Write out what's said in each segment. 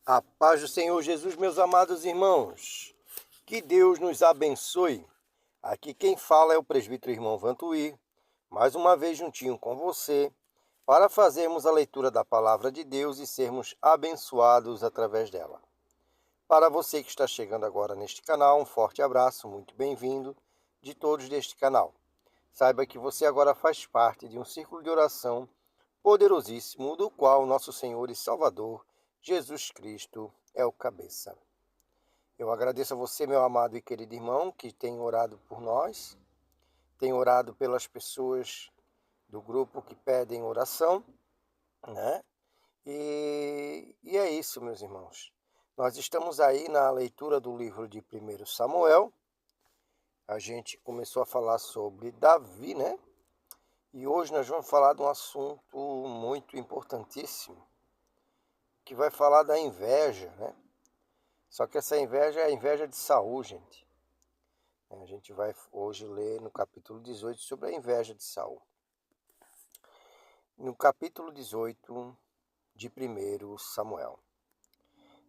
A paz do Senhor Jesus, meus amados irmãos. Que Deus nos abençoe. Aqui quem fala é o presbítero irmão Vantuí, mais uma vez juntinho com você, para fazermos a leitura da palavra de Deus e sermos abençoados através dela. Para você que está chegando agora neste canal, um forte abraço, muito bem-vindo de todos deste canal. Saiba que você agora faz parte de um círculo de oração poderosíssimo, do qual nosso Senhor e Salvador Jesus Cristo é o cabeça. Eu agradeço a você, meu amado e querido irmão, que tem orado por nós, tem orado pelas pessoas do grupo que pedem oração, né? E é isso, meus irmãos. Nós estamos aí na leitura do livro de 1 Samuel. A gente começou a falar sobre Davi, né? E hoje nós vamos falar de um assunto muito importantíssimo, que vai falar da inveja, né? Só que essa inveja é a inveja de Saul, gente. A gente vai hoje ler no capítulo 18 sobre a inveja de Saul. No capítulo 18 de 1 Samuel.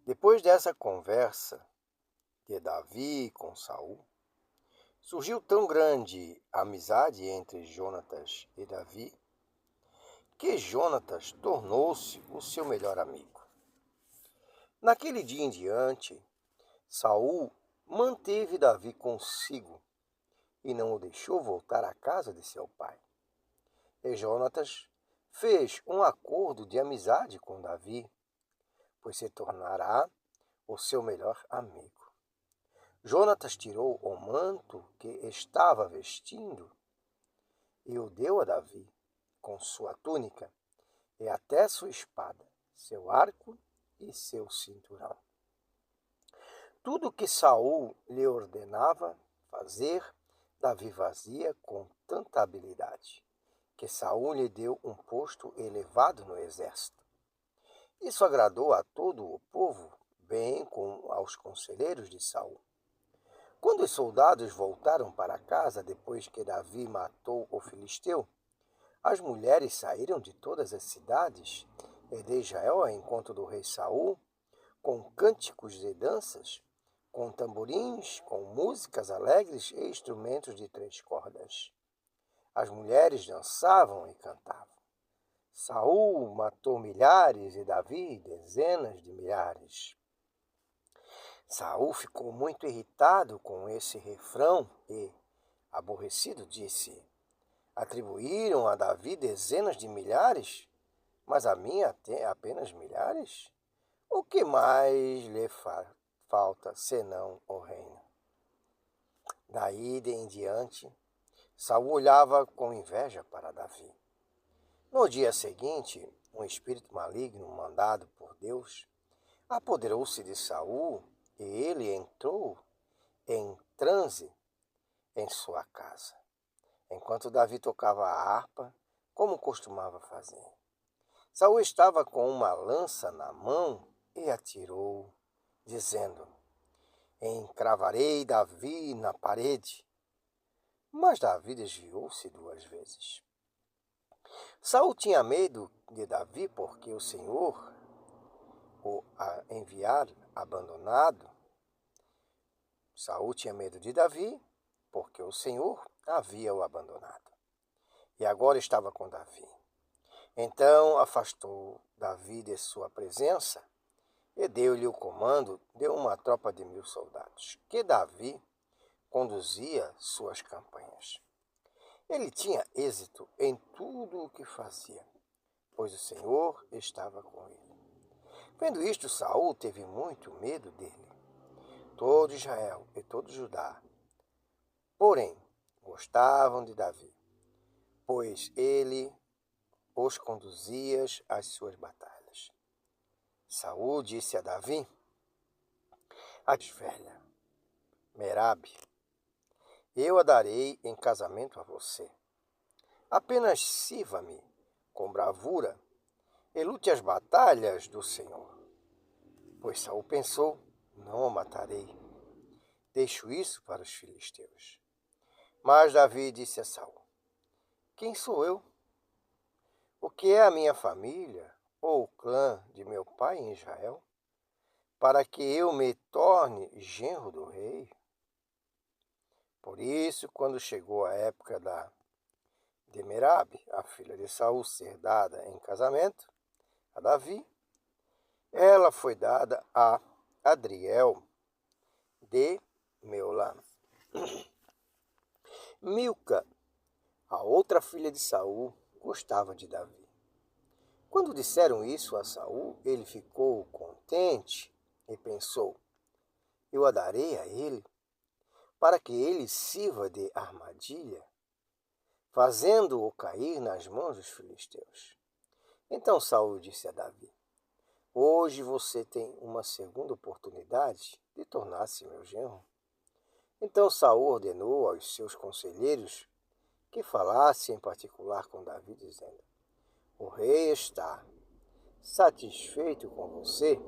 Depois dessa conversa de Davi com Saul, surgiu tão grande amizade entre Jonatas e Davi, que Jonatas tornou-se o seu melhor amigo. Naquele dia em diante, Saul manteve Davi consigo e não o deixou voltar à casa de seu pai. E Jonatas fez um acordo de amizade com Davi, pois se tornará o seu melhor amigo. Jonatas tirou o manto que estava vestindo e o deu a Davi, com sua túnica e até sua espada, seu arco e seu cinturão. Tudo que Saul lhe ordenava fazer, Davi fazia com tanta habilidade, que Saul lhe deu um posto elevado no exército. Isso agradou a todo o povo, bem como aos conselheiros de Saul. Quando os soldados voltaram para casa depois que Davi matou o filisteu, as mulheres saíram de todas as cidades e de Israel ao encontro do rei Saul, com cânticos e danças, com tamborins, com músicas alegres e instrumentos de 3 cordas. As mulheres dançavam e cantavam. Saul matou milhares e Davi dezenas de milhares. Saul ficou muito irritado com esse refrão e, aborrecido, disse: atribuíram a Davi dezenas de milhares, mas a mim apenas milhares? O que mais lhe falta senão o reino? Daí em diante, Saul olhava com inveja para Davi. No dia seguinte, um espírito maligno mandado por Deus apoderou-se de Saul e ele entrou em transe em sua casa, enquanto Davi tocava a harpa, como costumava fazer. Saul estava com uma lança na mão e atirou, dizendo: encravarei Davi na parede. Mas Davi desviou-se 2 vezes. Saul tinha medo de Davi porque o Senhor o enviar abandonado. Saul tinha medo de Davi porque o Senhor havia o abandonado. E agora estava com Davi. Então afastou Davi de sua presença e deu-lhe o comando de uma tropa de 1000 soldados, que Davi conduzia suas campanhas. Ele tinha êxito em tudo o que fazia, pois o Senhor estava com ele. Vendo isto, Saul teve muito medo dele, todo Israel e todo Judá. Porém, gostavam de Davi, pois ele os conduzia às suas batalhas. Saul disse a Davi: a velha Merabe, eu a darei em casamento a você. Apenas sirva-me com bravura e lute as batalhas do Senhor. Pois Saul pensou: não a matarei. Deixo isso para os filisteus. Mas Davi disse a Saul: quem sou eu? O que é a minha família ou o clã de meu pai em Israel? para que eu me torne genro do rei? Por isso, quando chegou a época de Merabe, a filha de Saul, ser dada em casamento a Davi, ela foi dada a Adriel de Meolá. Milca, a outra filha de Saul, gostava de Davi. Quando disseram isso a Saul, ele ficou contente e pensou: eu a darei a ele, para que ele sirva de armadilha, fazendo-o cair nas mãos dos filisteus. Então Saul disse a Davi: hoje você tem uma segunda oportunidade de tornar-se meu genro. Então Saul ordenou aos seus conselheiros que falasse em particular com Davi, dizendo: o rei está satisfeito com você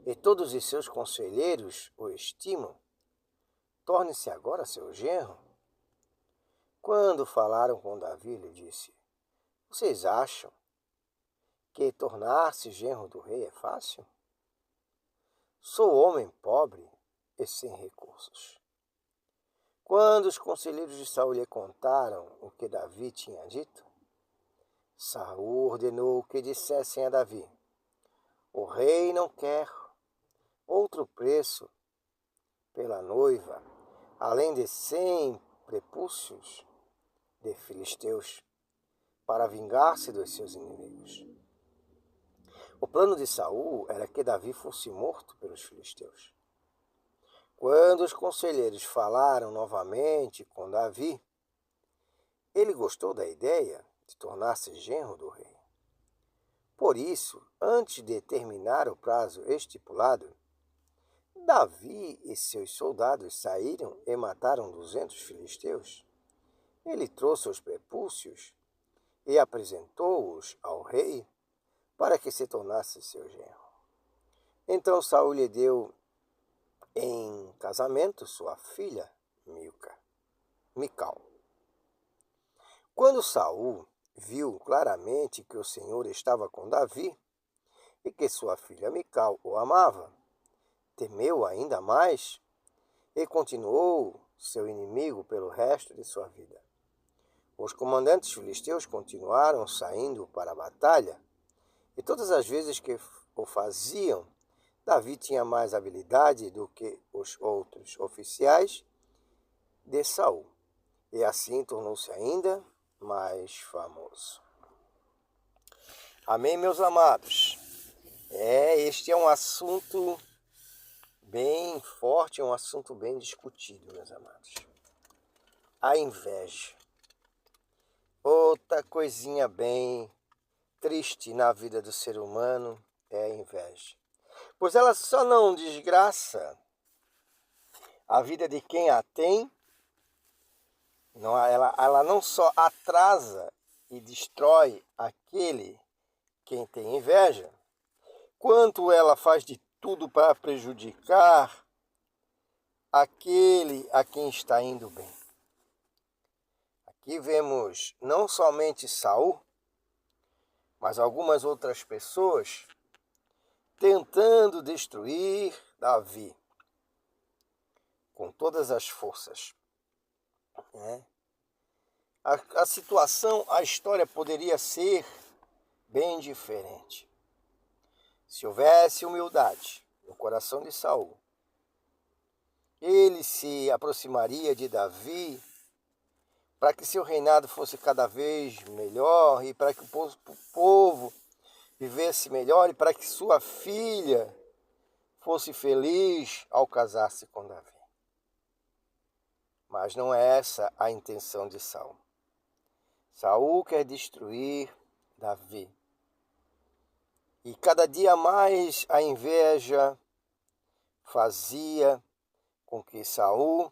e todos os seus conselheiros o estimam. Torne-se agora seu genro. Quando falaram com Davi, ele disse: vocês acham que tornar-se genro do rei é fácil? Sou homem pobre e sem recursos. Quando os conselheiros de Saul lhe contaram o que Davi tinha dito, Saul ordenou que dissessem a Davi: o rei não quer outro preço pela noiva, além de 100 prepúcios de filisteus, para vingar-se dos seus inimigos. O plano de Saul era que Davi fosse morto pelos filisteus. Quando os conselheiros falaram novamente com Davi, ele gostou da ideia de tornar-se genro do rei. Por isso, antes de terminar o prazo estipulado, Davi e seus soldados saíram e mataram 200 filisteus. Ele trouxe os prepúcios e apresentou-os ao rei para que se tornasse seu genro. Então Saul lhe deu em casamento sua filha Mical. Quando Saul viu claramente que o Senhor estava com Davi e que sua filha Mical o amava, temeu ainda mais e continuou seu inimigo pelo resto de sua vida. Os comandantes filisteus continuaram saindo para a batalha, e todas as vezes que o faziam, Davi tinha mais habilidade do que os outros oficiais de Saul, e assim tornou-se ainda mais famoso. Amém, meus amados? Este é um assunto bem forte, é um assunto bem discutido, meus amados. A inveja. Outra coisinha bem triste na vida do ser humano é a inveja. Pois ela só não desgraça a vida de quem a tem, não, ela não só atrasa e destrói aquele quem tem inveja, quanto ela faz de tudo para prejudicar aquele a quem está indo bem. Aqui vemos não somente Saul, mas algumas outras pessoas tentando destruir Davi com todas as forças. A situação, a história poderia ser bem diferente. Se houvesse humildade no coração de Saul, ele se aproximaria de Davi para que seu reinado fosse cada vez melhor e para que o povo vivesse melhor e para que sua filha fosse feliz ao casar-se com Davi. Mas não é essa a intenção de Saul. Saul quer destruir Davi. E cada dia mais a inveja fazia com que Saul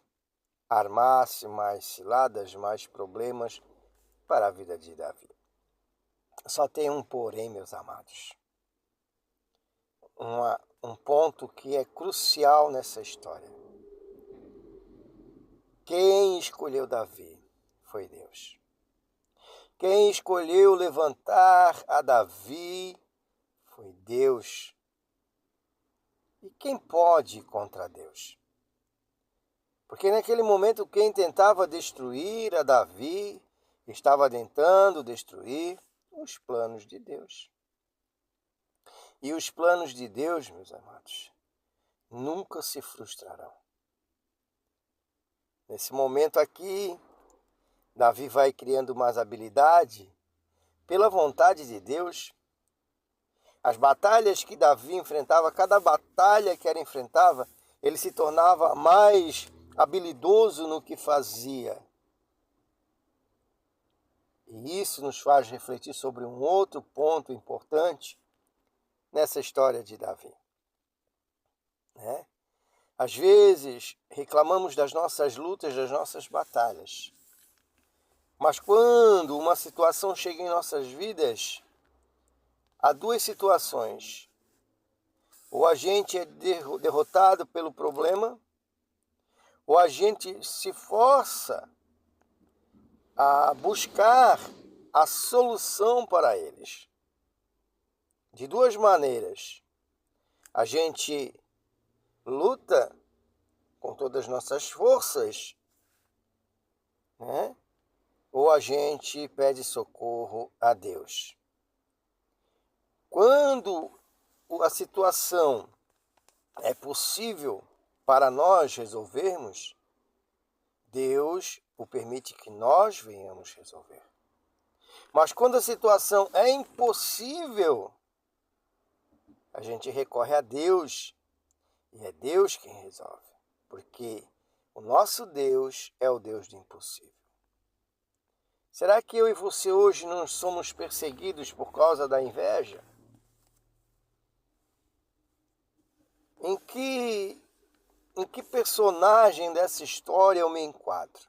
armasse mais ciladas, mais problemas para a vida de Davi. Só tem um porém, meus amados. Um ponto que é crucial nessa história. Quem escolheu Davi foi Deus. Quem escolheu levantar a Davi foi Deus. E quem pode ir contra Deus? Porque naquele momento quem tentava destruir a Davi estava tentando destruir os planos de Deus. E os planos de Deus, meus amados, nunca se frustrarão. Nesse momento aqui, Davi vai criando mais habilidade pela vontade de Deus. As batalhas que Davi enfrentava, cada batalha que ele enfrentava, ele se tornava mais habilidoso no que fazia. E isso nos faz refletir sobre um outro ponto importante nessa história de Davi. Né? Às vezes, reclamamos das nossas lutas, das nossas batalhas. Mas quando uma situação chega em nossas vidas, há duas situações. Ou a gente é derrotado pelo problema, ou a gente se força a buscar a solução para eles. De duas maneiras. A gente luta com todas as nossas forças, né? Ou a gente pede socorro a Deus. Quando a situação é possível para nós resolvermos, Deus o permite que nós venhamos resolver. Mas quando a situação é impossível, a gente recorre a Deus e é Deus quem resolve, porque o nosso Deus é o Deus do impossível. Será que eu e você hoje não somos perseguidos por causa da inveja? Em que personagem dessa história eu me enquadro?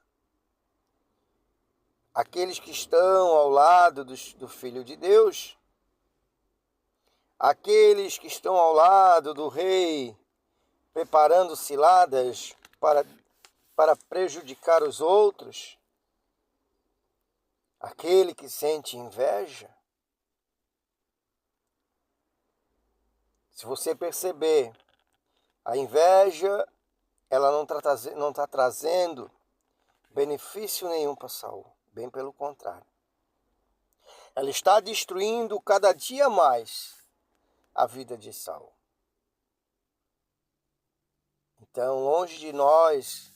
Aqueles que estão ao lado do Filho de Deus? Aqueles que estão ao lado do rei, preparando ciladas para prejudicar os outros? Aquele que sente inveja? Se você perceber, a inveja ela não está trazendo benefício nenhum para Saul, bem pelo contrário. Ela está destruindo cada dia mais a vida de Saul. Então, longe de nós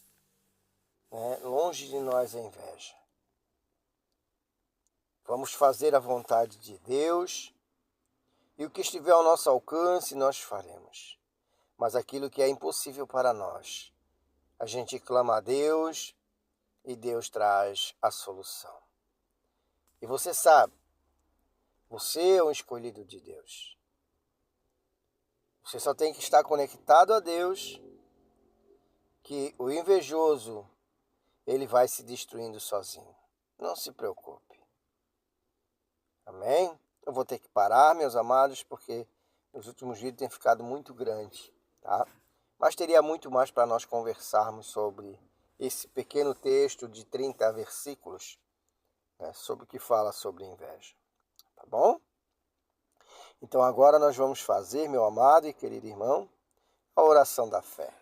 a inveja. Vamos fazer a vontade de Deus e o que estiver ao nosso alcance nós faremos. Mas aquilo que é impossível para nós, a gente clama a Deus e Deus traz a solução. E você sabe, você é um escolhido de Deus. Você só tem que estar conectado a Deus, que o invejoso, ele vai se destruindo sozinho. Não se preocupe. Amém? Eu vou ter que parar, meus amados, porque os últimos vídeos têm ficado muito grandes, tá? Mas teria muito mais para nós conversarmos sobre esse pequeno texto de 30 versículos, né, sobre o que fala sobre inveja. Tá bom? Então agora nós vamos fazer, meu amado e querido irmão, a oração da fé.